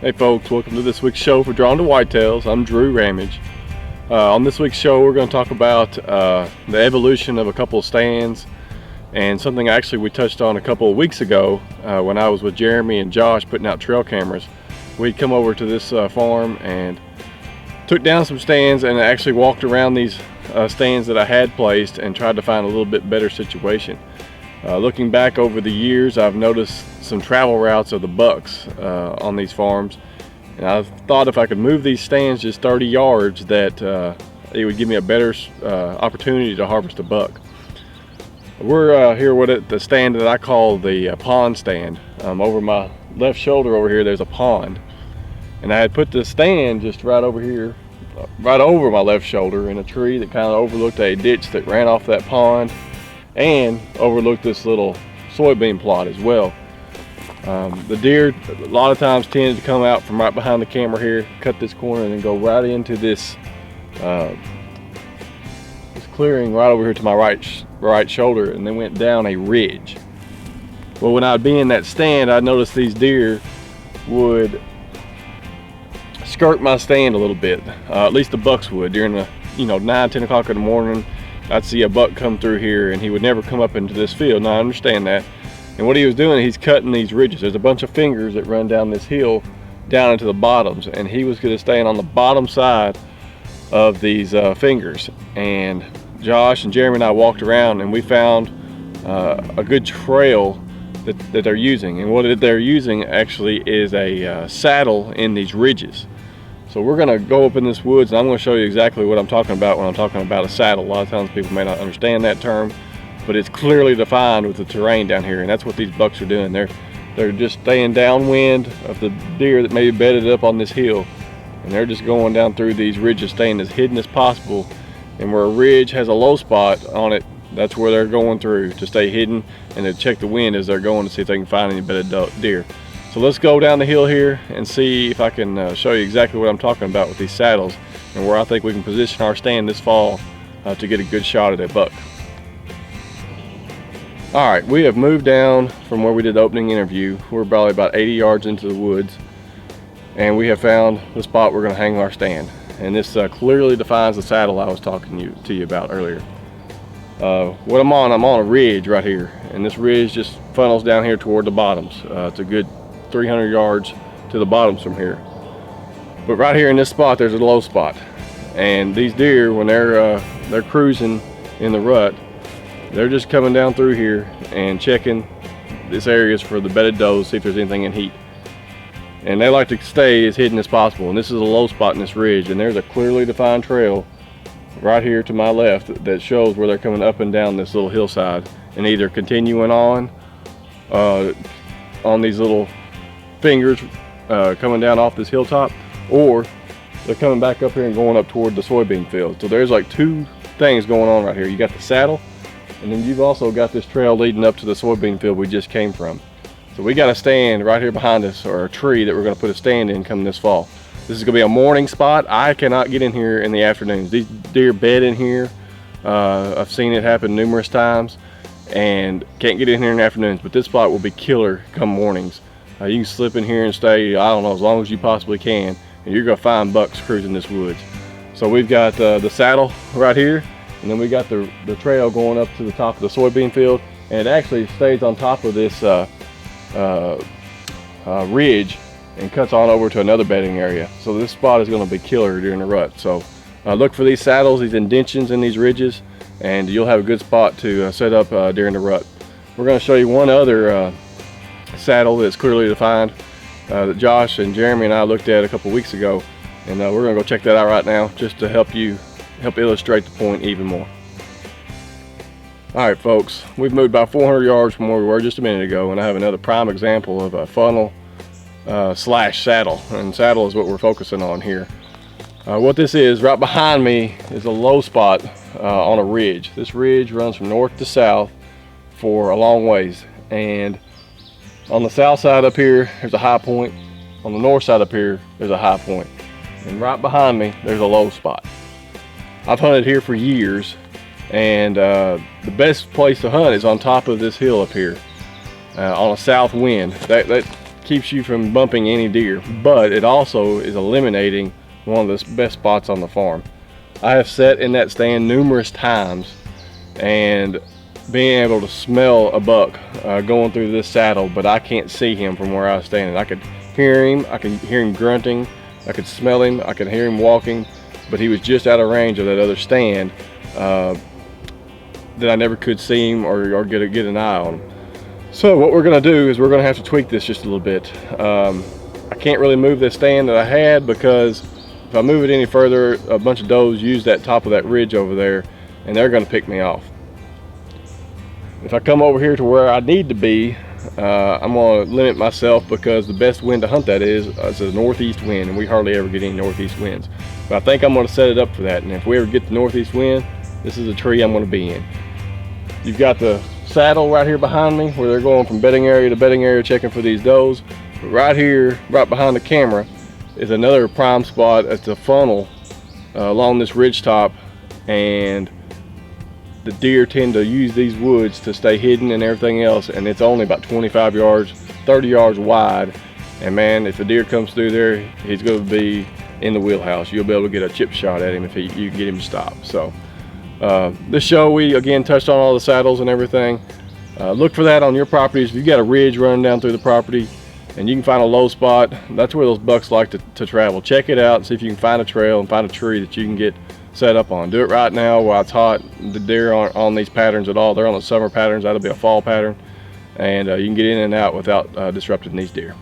Hey folks, welcome to this week's show for Drawn to Whitetails. I'm Drew Ramage. On this week's show we're going to talk about the evolution of a couple of stands and something actually we touched on a couple of weeks ago when I was with Jeremy and Josh putting out trail cameras. We'd come over to this farm and took down some stands and actually walked around these stands that I had placed and tried to find a little bit better situation. Looking back over the years, I've noticed some travel routes of the bucks on these farms, and I thought if I could move these stands just 30 yards that it would give me a better opportunity to harvest a buck. We're here with the stand that I call the pond stand. Over my left shoulder over here there's a pond, and I had put the stand just right over here, right over my left shoulder in a tree that kind of overlooked a ditch that ran off that pond and overlooked this little soybean plot as well. The deer a lot of times tend to come out from right behind the camera here, cut this corner, and then go right into this clearing right over here to my right shoulder, and then went down a ridge. Well, when I'd be in that stand, I noticed these deer would skirt my stand a little bit. At least the bucks would. During the 9-10 o'clock in the morning, I'd see a buck come through here, and he would never come up into this field. Now I understand that. And what he was doing, he's cutting these ridges. There's a bunch of fingers that run down this hill down into the bottoms, and he was going to stand on the bottom side of these fingers. And Josh and Jeremy and I walked around, and we found a good trail that they're using. And what they're using actually is a saddle in these ridges. So we're gonna go up in this woods, and I'm gonna show you exactly what I'm talking about when I'm talking about a saddle. A lot of times people may not understand that term, but it's clearly defined with the terrain down here, and that's what these bucks are doing. They're just staying downwind of the deer that may be bedded up on this hill, and they're just going down through these ridges, staying as hidden as possible. And where a ridge has a low spot on it, that's where they're going through to stay hidden and to check the wind as they're going to see if they can find any bedded deer. So let's go down the hill here and see if I can show you exactly what I'm talking about with these saddles and where I think we can position our stand this fall to get a good shot at a buck. All right, we have moved down from where we did the opening interview. We're probably about 80 yards into the woods, and we have found the spot we're going to hang our stand. And this clearly defines the saddle I was talking to you about earlier. What I'm on a ridge right here, and this ridge just funnels down here toward the bottoms. It's a good 300 yards to the bottoms from here. But right here in this spot there's a low spot, and these deer, when they're cruising in the rut, they're just coming down through here and checking this areas for the bedded does, see if there's anything in heat. And they like to stay as hidden as possible, and this is a low spot in this ridge, and there's a clearly defined trail right here to my left that shows where they're coming up and down this little hillside, and either continuing on these little fingers coming down off this hilltop, or they're coming back up here and going up toward the soybean field. So there's like two things going on right here. You got the saddle, and then you've also got this trail leading up to the soybean field we just came from. So we got a stand right here behind us, or a tree that we're going to put a stand in coming this fall. This is going to be a morning spot. I cannot get in here in the afternoons. These deer bed in here. I've seen it happen numerous times, and can't get in here in the afternoons, but this spot will be killer come mornings. You can slip in here and stay, I don't know, as long as you possibly can, and you're going to find bucks cruising this woods. So we've got the saddle right here, and then we got the trail going up to the top of the soybean field, and it actually stays on top of this ridge and cuts on over to another bedding area. So this spot is going to be killer during the rut. So look for these saddles, these indentions in these ridges, and you'll have a good spot to set up during the rut. We're going to show you one other saddle that's clearly defined that Josh and Jeremy and I looked at a couple weeks ago, and we're going to go check that out right now just to help illustrate the point even more. All right folks, we've moved about 400 yards from where we were just a minute ago, and I have another prime example of a funnel slash saddle, and saddle is what we're focusing on here. What this is, right behind me is a low spot on a ridge. This ridge runs from north to south for a long ways, and on the south side up here there's a high point, on the north side up here there's a high point, and right behind me there's a low spot. I've hunted here for years, and the best place to hunt is on top of this hill up here on a south wind. That keeps you from bumping any deer, but it also is eliminating one of the best spots on the farm. I have sat in that stand numerous times and being able to smell a buck going through this saddle, but I can't see him from where I was standing. I could hear him, I could hear him grunting, I could smell him, I could hear him walking, but he was just out of range of that other stand that I never could see him or get an eye on him. So what we're gonna do is we're gonna have to tweak this just a little bit. I can't really move this stand that I had, because if I move it any further, a bunch of does use that top of that ridge over there and they're gonna pick me off. If I come over here to where I need to be, I'm gonna limit myself, because the best wind to hunt that is a northeast wind, and we hardly ever get any northeast winds. But I think I'm gonna set it up for that, and if we ever get the northeast wind, this is a tree I'm gonna be in. You've got the saddle right here behind me where they're going from bedding area to bedding area checking for these does. But right here, right behind the camera, is another prime spot. It's a funnel along this ridge top, and the deer tend to use these woods to stay hidden and everything else, and it's only about 25 yards, 30 yards wide. And man, if a deer comes through there, he's going to be in the wheelhouse. You'll be able to get a chip shot at him if you can get him to stop. So this show, we again touched on all the saddles and everything. Look for that on your properties. If you've got a ridge running down through the property and you can find a low spot, that's where those bucks like to travel. Check it out and see if you can find a trail and find a tree that you can get set up on. Do it right now while it's hot. The deer aren't on these patterns at all. They're on the summer patterns. That'll be a fall pattern, and you can get in and out without disrupting these deer.